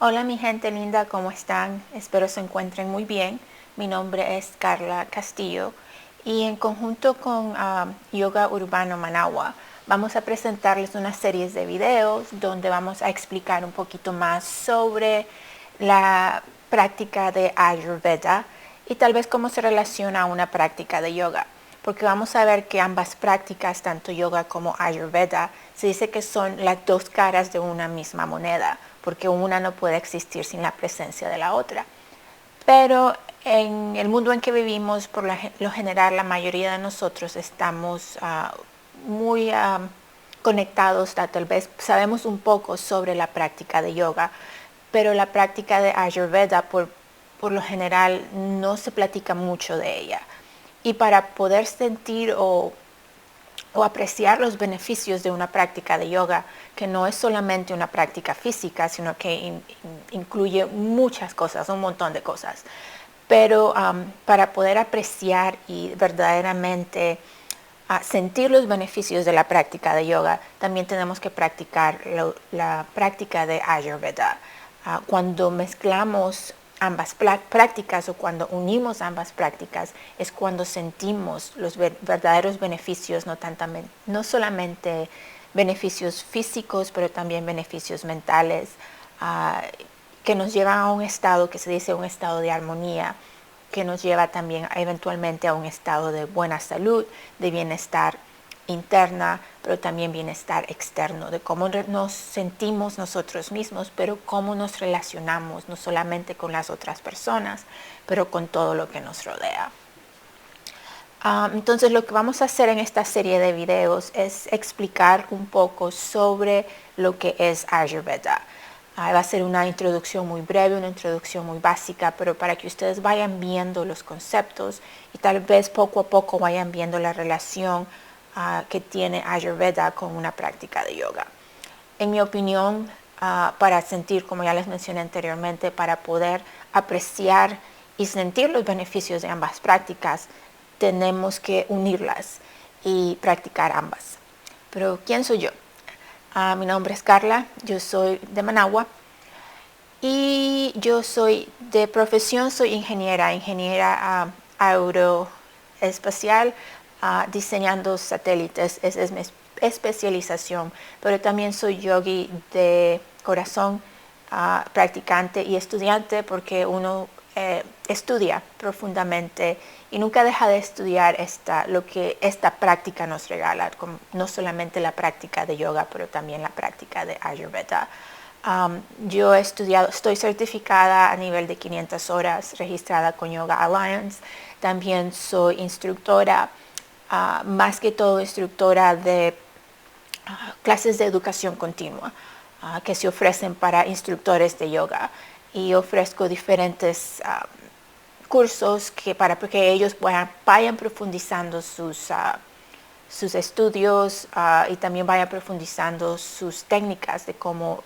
Hola mi gente linda, ¿cómo están? Espero se encuentren muy bien. Mi nombre es Carla Castillo y en conjunto con Yoga Urbano Managua vamos a presentarles una serie de videos donde vamos a explicar un poquito más sobre la práctica de Ayurveda y tal vez cómo se relaciona a una práctica de yoga. Porque vamos a ver que ambas prácticas, tanto yoga como Ayurveda, se dice que son las dos caras de una misma moneda, porque una no puede existir sin la presencia de la otra. Pero en el mundo en que vivimos, por lo general, la mayoría de nosotros estamos muy conectados, tal vez sabemos un poco sobre la práctica de yoga, pero la práctica de Ayurveda, por lo general, no se platica mucho de ella. Y para poder sentir o apreciar los beneficios de una práctica de yoga, que no es solamente una práctica física, sino que incluye muchas cosas, un montón de cosas. Pero para poder apreciar y verdaderamente sentir los beneficios de la práctica de yoga, también tenemos que practicar la práctica de Ayurveda. Cuando mezclamos ambas prácticas o cuando unimos ambas prácticas es cuando sentimos los verdaderos beneficios, no solamente beneficios físicos, pero también beneficios mentales, que nos llevan a un estado que se dice un estado de armonía, que nos lleva también eventualmente a un estado de buena salud, de bienestar interna, pero también bienestar externo, de cómo nos sentimos nosotros mismos, pero cómo nos relacionamos, no solamente con las otras personas, pero con todo lo que nos rodea. Entonces lo que vamos a hacer en esta serie de videos es explicar un poco sobre lo que es Ayurveda. Va a ser una introducción muy breve, una introducción muy básica, pero para que ustedes vayan viendo los conceptos y tal vez poco a poco vayan viendo la relación que tiene Ayurveda con una práctica de yoga. En mi opinión, para sentir, como ya les mencioné anteriormente, para poder apreciar y sentir los beneficios de ambas prácticas, tenemos que unirlas y practicar ambas. Pero ¿quién soy yo? Mi nombre es Carla, yo soy de Managua y yo soy de profesión, soy ingeniera aeroespacial, diseñando satélites, esa es mi especialización, pero también soy yogi de corazón, practicante y estudiante, porque uno estudia profundamente y nunca deja de estudiar lo que esta práctica nos regala, no solamente la práctica de yoga, pero también la práctica de Ayurveda. Yo he estudiado, estoy certificada a nivel de 500 horas, registrada con Yoga Alliance. También soy instructora, más que todo instructora de clases de educación continua que se ofrecen para instructores de yoga. Y ofrezco diferentes cursos para que ellos vayan profundizando sus estudios y también vayan profundizando sus técnicas de cómo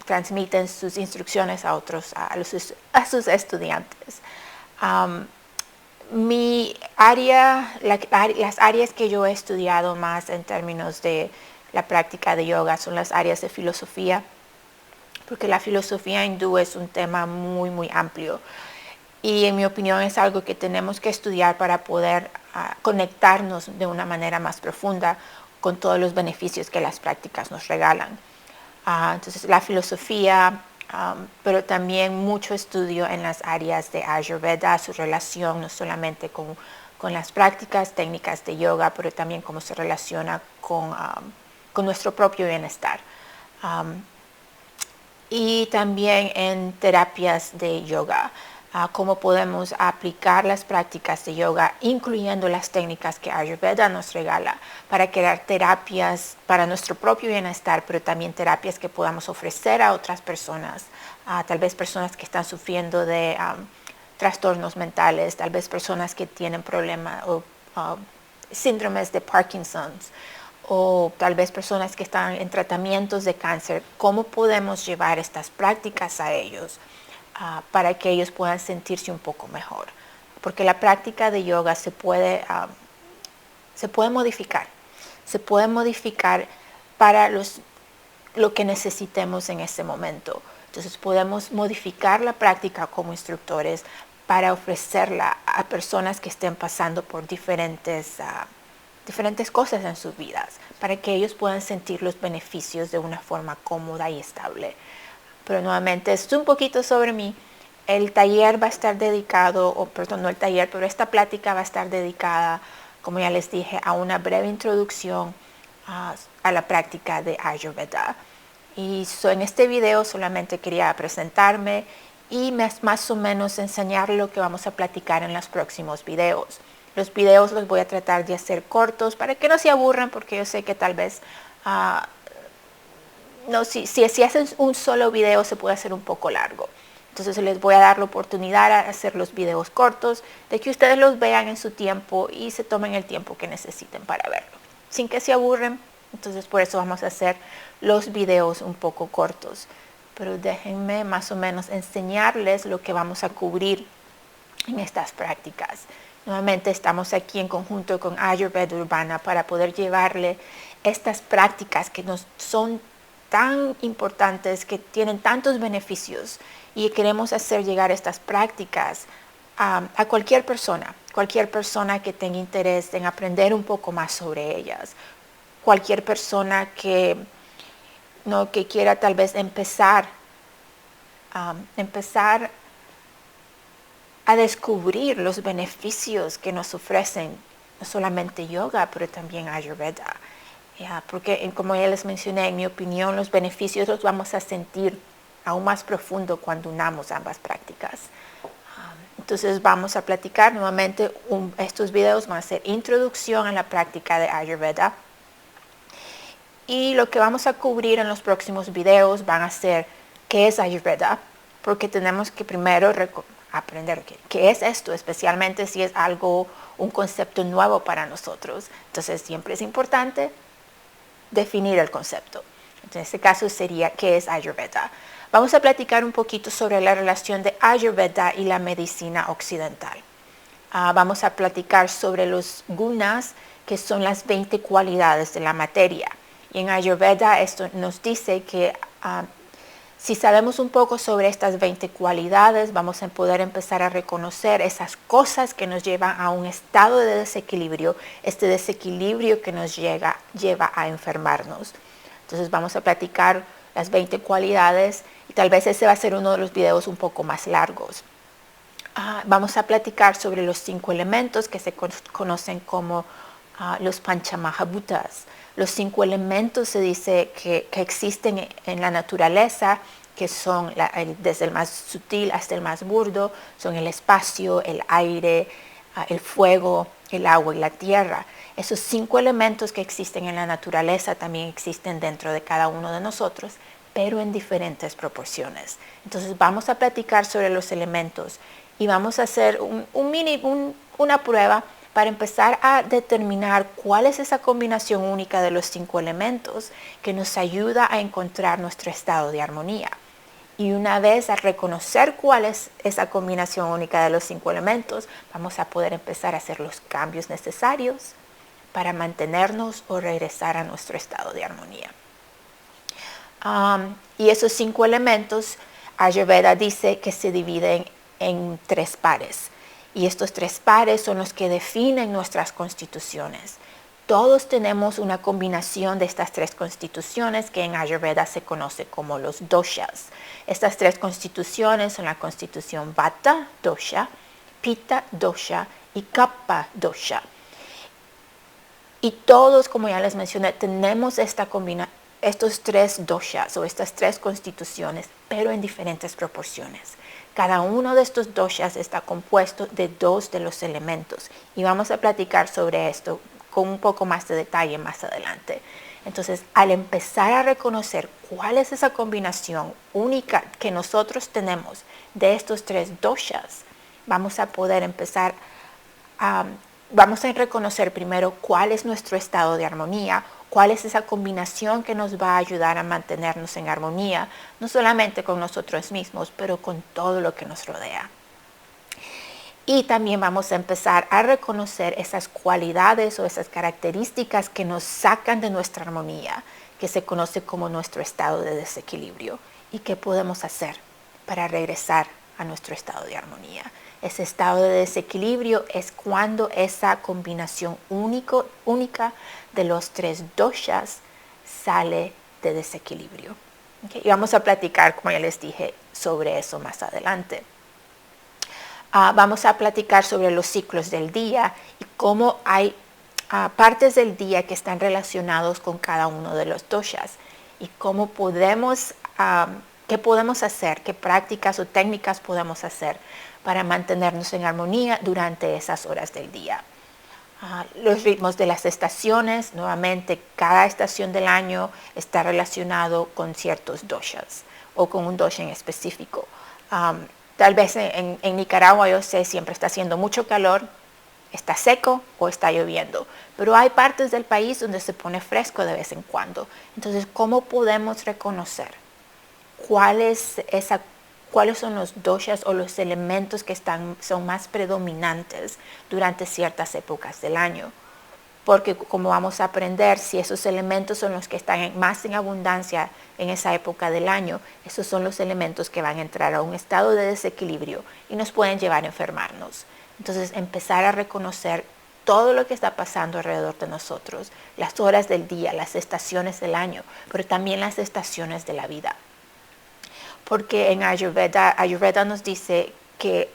transmiten sus instrucciones a sus estudiantes. Mi área, las áreas que yo he estudiado más en términos de la práctica de yoga son las áreas de filosofía, porque la filosofía hindú es un tema muy, muy amplio. Y en mi opinión es algo que tenemos que estudiar para poder conectarnos de una manera más profunda con todos los beneficios que las prácticas nos regalan. Entonces la filosofía, pero también mucho estudio en las áreas de Ayurveda, su relación no solamente con las prácticas, técnicas de yoga, pero también cómo se relaciona con nuestro propio bienestar. Y también en terapias de yoga, cómo podemos aplicar las prácticas de yoga, incluyendo las técnicas que Ayurveda nos regala, para crear terapias para nuestro propio bienestar, pero también terapias que podamos ofrecer a otras personas, tal vez personas que están sufriendo de trastornos mentales, tal vez personas que tienen problemas o síndromes de Parkinson's, o tal vez personas que están en tratamientos de cáncer. ¿Cómo podemos llevar estas prácticas a ellos para que ellos puedan sentirse un poco mejor? Porque la práctica de yoga se puede modificar. Se puede modificar para lo que necesitemos en ese momento. Entonces podemos modificar la práctica como instructores para ofrecerla a personas que estén pasando por diferentes cosas en sus vidas, para que ellos puedan sentir los beneficios de una forma cómoda y estable. Pero nuevamente, esto es un poquito sobre mí. El taller va a estar dedicado, no el taller, pero esta plática va a estar dedicada, como ya les dije, a una breve introducción a la práctica de Ayurveda. Y en este video solamente quería presentarme y más o menos enseñar lo que vamos a platicar en los próximos videos. Los videos los voy a tratar de hacer cortos para que no se aburran, porque yo sé que tal vez si hacen un solo video se puede hacer un poco largo. Entonces les voy a dar la oportunidad a hacer los videos cortos, de que ustedes los vean en su tiempo y se tomen el tiempo que necesiten para verlo, sin que se aburren. Entonces por eso vamos a hacer los videos un poco cortos. Pero déjenme más o menos enseñarles lo que vamos a cubrir en estas prácticas. Nuevamente estamos aquí en conjunto con Ayurveda Urbana para poder llevarle estas prácticas que nos son tan importantes, que tienen tantos beneficios, y queremos hacer llegar estas prácticas a cualquier persona que tenga interés en aprender un poco más sobre ellas, cualquier persona que quiera tal vez empezar a descubrir los beneficios que nos ofrecen no solamente yoga, pero también Ayurveda. Porque como ya les mencioné, en mi opinión, los beneficios los vamos a sentir aún más profundo cuando unamos ambas prácticas. Entonces vamos a platicar nuevamente, estos videos van a ser introducción a la práctica de Ayurveda. Y lo que vamos a cubrir en los próximos videos van a ser qué es Ayurveda, porque tenemos que primero aprender qué es esto, especialmente si es un concepto nuevo para nosotros. Entonces siempre es importante definir el concepto. En este caso sería qué es Ayurveda. Vamos a platicar un poquito sobre la relación de Ayurveda y la medicina occidental. Vamos a platicar sobre los gunas, que son las 20 cualidades de la materia. Y en Ayurveda esto nos dice que si sabemos un poco sobre estas 20 cualidades, vamos a poder empezar a reconocer esas cosas que nos llevan a un estado de desequilibrio, este desequilibrio que nos lleva a enfermarnos. Entonces vamos a platicar las 20 cualidades y tal vez ese va a ser uno de los videos un poco más largos. Vamos a platicar sobre los 5 elementos que se conocen como los Panchamahabhutas. Los 5 elementos se dice que existen en la naturaleza, que son desde el más sutil hasta el más burdo, son el espacio, el aire, el fuego, el agua y la tierra. Esos 5 elementos que existen en la naturaleza también existen dentro de cada uno de nosotros, pero en diferentes proporciones. Entonces vamos a platicar sobre los elementos y vamos a hacer una prueba para empezar a determinar cuál es esa combinación única de los 5 elementos que nos ayuda a encontrar nuestro estado de armonía. Y una vez a reconocer cuál es esa combinación única de los 5 elementos, vamos a poder empezar a hacer los cambios necesarios para mantenernos o regresar a nuestro estado de armonía. Y esos 5 elementos, Ayurveda dice que se dividen en 3 pares. Y estos 3 pares son los que definen nuestras constituciones. Todos tenemos una combinación de estas 3 constituciones que en Ayurveda se conoce como los doshas. Estas 3 constituciones son la constitución Vata dosha, Pitta dosha y Kapha dosha. Y todos, como ya les mencioné, tenemos estos 3 doshas o estas 3 constituciones, pero en diferentes proporciones. Cada uno de estos doshas está compuesto de 2 de los elementos y vamos a platicar sobre esto con un poco más de detalle más adelante. Entonces, al empezar a reconocer cuál es esa combinación única que nosotros tenemos de estos 3 doshas, vamos a poder empezar vamos a reconocer primero cuál es nuestro estado de armonía, cuál es esa combinación que nos va a ayudar a mantenernos en armonía, no solamente con nosotros mismos, pero con todo lo que nos rodea. Y también vamos a empezar a reconocer esas cualidades o esas características que nos sacan de nuestra armonía, que se conoce como nuestro estado de desequilibrio. ¿Y qué podemos hacer para regresar a nuestro estado de armonía? Ese estado de desequilibrio es cuando esa combinación única de los 3 doshas sale de desequilibrio. ¿Okay? Y vamos a platicar, como ya les dije, sobre eso más adelante. Vamos a platicar sobre los ciclos del día y cómo hay partes del día que están relacionados con cada uno de los doshas y cómo podemos, qué podemos hacer, qué prácticas o técnicas podemos hacer para mantenernos en armonía durante esas horas del día. Los ritmos de las estaciones, nuevamente cada estación del año está relacionado con ciertos doshas o con un dosha en específico. Tal vez en Nicaragua, yo sé, siempre está haciendo mucho calor, está seco o está lloviendo, pero hay partes del país donde se pone fresco de vez en cuando. Entonces, ¿cómo podemos reconocer cuáles son los doshas o los elementos que son más predominantes durante ciertas épocas del año? Porque como vamos a aprender, si esos elementos son los que están más en abundancia en esa época del año, esos son los elementos que van a entrar a un estado de desequilibrio y nos pueden llevar a enfermarnos. Entonces, empezar a reconocer todo lo que está pasando alrededor de nosotros, las horas del día, las estaciones del año, pero también las estaciones de la vida. Porque en Ayurveda nos dice que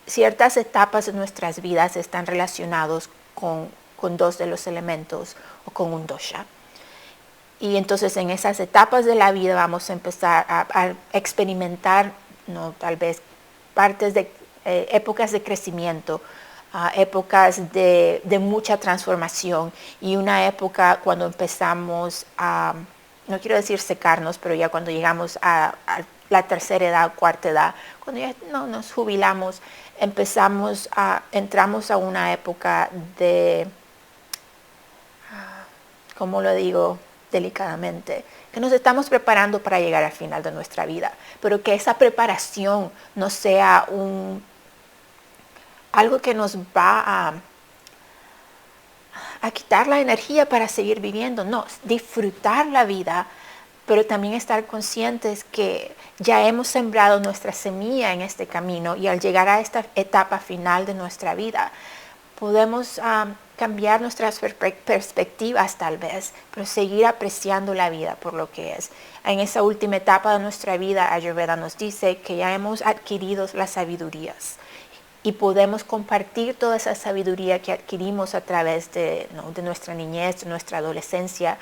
ciertas etapas de nuestras vidas están relacionados con 2 de los elementos o con un dosha. Y entonces en esas etapas de la vida vamos a empezar a experimentar, ¿no? Tal vez partes de épocas de crecimiento, épocas de mucha transformación y una época cuando empezamos a, no quiero decir secarnos, pero ya cuando llegamos a la tercera edad, cuarta edad, cuando ya nos jubilamos, entramos a una época de, ¿cómo lo digo delicadamente? Que nos estamos preparando para llegar al final de nuestra vida, pero que esa preparación no sea algo que nos va a quitar la energía para seguir viviendo. No, disfrutar la vida, pero también estar conscientes que ya hemos sembrado nuestra semilla en este camino y al llegar a esta etapa final de nuestra vida, podemos cambiar nuestras perspectivas tal vez, pero seguir apreciando la vida por lo que es. En esa última etapa de nuestra vida, Ayurveda nos dice que ya hemos adquirido las sabidurías y podemos compartir toda esa sabiduría que adquirimos a través de nuestra niñez, de nuestra adolescencia,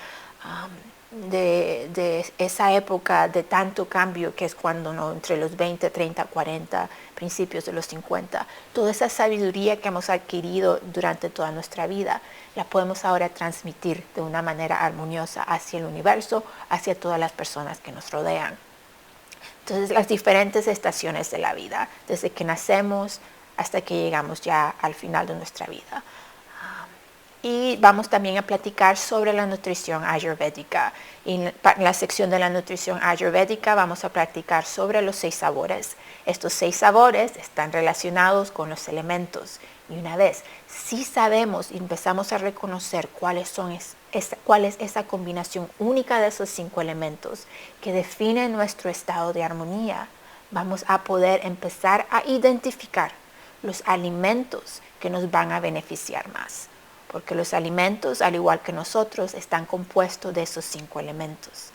de esa época de tanto cambio que es cuando entre los 20, 30, 40, principios de los 50, toda esa sabiduría que hemos adquirido durante toda nuestra vida, la podemos ahora transmitir de una manera armoniosa hacia el universo, hacia todas las personas que nos rodean. Entonces, las diferentes estaciones de la vida, desde que nacemos hasta que llegamos ya al final de nuestra vida. Y vamos también a platicar sobre la nutrición ayurvédica. En la sección de la nutrición ayurvédica vamos a platicar sobre los 6 sabores. Estos 6 sabores están relacionados con los elementos. Y una vez, si sabemos y empezamos a reconocer cuál es esa combinación única de esos 5 elementos que define nuestro estado de armonía, vamos a poder empezar a identificar los alimentos que nos van a beneficiar más. Porque los alimentos, al igual que nosotros, están compuestos de esos 5 elementos.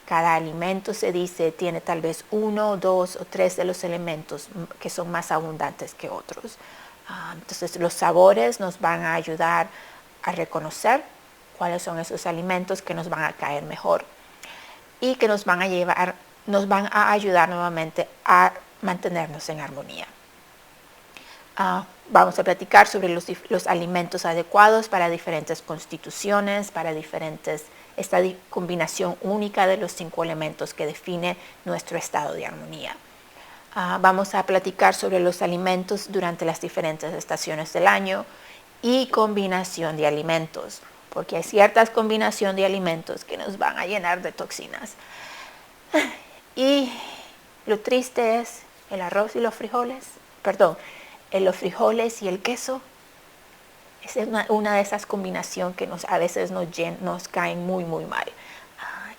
Cada alimento, se dice, tiene tal vez 1, 2 o 3 de los elementos que son más abundantes que otros. Entonces, los sabores nos van a ayudar a reconocer cuáles son esos alimentos que nos van a caer mejor y que nos van a ayudar nuevamente a mantenernos en armonía. Vamos a platicar sobre los alimentos adecuados para diferentes constituciones, para esta combinación única de los 5 elementos que define nuestro estado de armonía. Vamos a platicar sobre los alimentos durante las diferentes estaciones del año y combinación de alimentos, porque hay ciertas combinaciones de alimentos que nos van a llenar de toxinas. Y lo triste es el arroz y los frijoles, los frijoles y el queso. Es una de esas combinaciones que a veces nos caen muy, muy mal.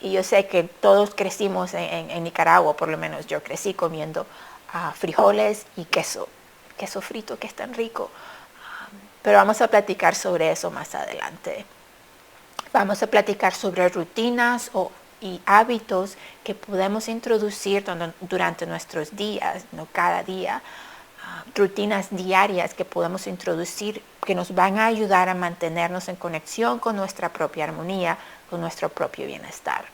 y yo sé que todos crecimos en Nicaragua, por lo menos yo crecí comiendo frijoles y queso frito que es tan rico. Pero vamos a platicar sobre eso más adelante. Vamos a platicar sobre rutinas y hábitos que podemos introducir durante nuestros días, no cada día. Rutinas diarias que podemos introducir que nos van a ayudar a mantenernos en conexión con nuestra propia armonía, con nuestro propio bienestar.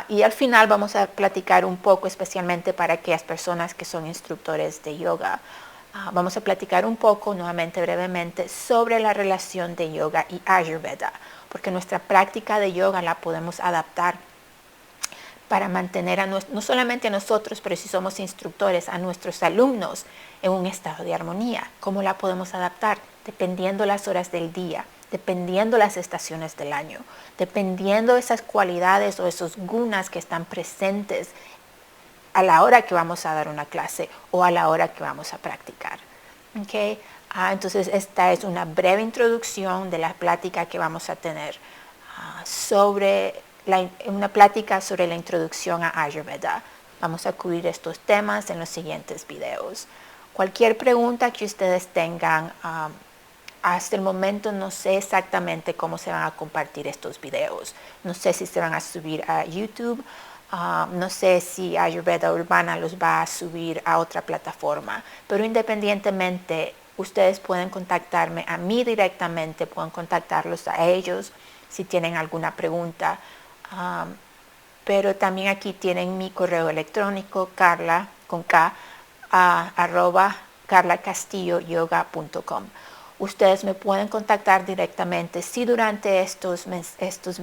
Y al final vamos a platicar un poco, especialmente para aquellas personas que son instructores de yoga. Vamos a platicar un poco, nuevamente brevemente, sobre la relación de yoga y Ayurveda, porque nuestra práctica de yoga la podemos adaptar para mantener no solamente a nosotros, pero si somos instructores, a nuestros alumnos en un estado de armonía. ¿Cómo la podemos adaptar? Dependiendo las horas del día, dependiendo las estaciones del año, dependiendo esas cualidades o esos gunas que están presentes a la hora que vamos a dar una clase o a la hora que vamos a practicar. ¿Okay? Entonces esta es una breve introducción de la plática que vamos a tener una plática sobre la introducción a Ayurveda. Vamos a cubrir estos temas en los siguientes videos. Cualquier pregunta que ustedes tengan, hasta el momento no sé exactamente cómo se van a compartir estos videos. No sé si se van a subir a YouTube. No sé si Ayurveda Urbana los va a subir a otra plataforma. Pero independientemente, ustedes pueden contactarme a mí directamente, pueden contactarlos a ellos si tienen alguna pregunta. Pero también aquí tienen mi correo electrónico, carla, con K, @carlacastilloyoga.com. Ustedes me pueden contactar directamente si durante estos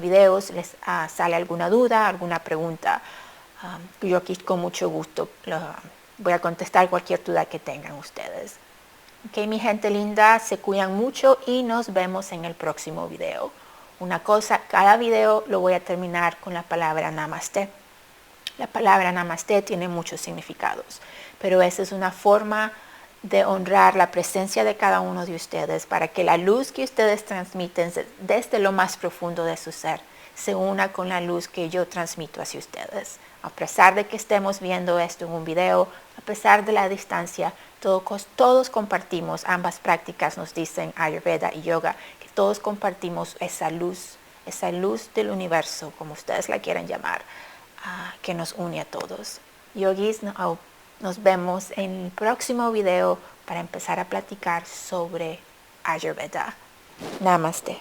videos les sale alguna duda, alguna pregunta. Yo aquí con mucho gusto voy a contestar cualquier duda que tengan ustedes. Ok, mi gente linda, se cuidan mucho y nos vemos en el próximo video. Una cosa, cada video lo voy a terminar con la palabra Namaste. La palabra Namaste tiene muchos significados, pero esa es una forma de honrar la presencia de cada uno de ustedes para que la luz que ustedes transmiten desde lo más profundo de su ser se una con la luz que yo transmito hacia ustedes. A pesar de que estemos viendo esto en un video, a pesar de la distancia, todos compartimos, ambas prácticas nos dicen Ayurveda y Yoga, que todos compartimos esa luz del universo, como ustedes la quieran llamar, que nos une a todos. Yogis, nos vemos en el próximo video para empezar a platicar sobre Ayurveda. Namaste.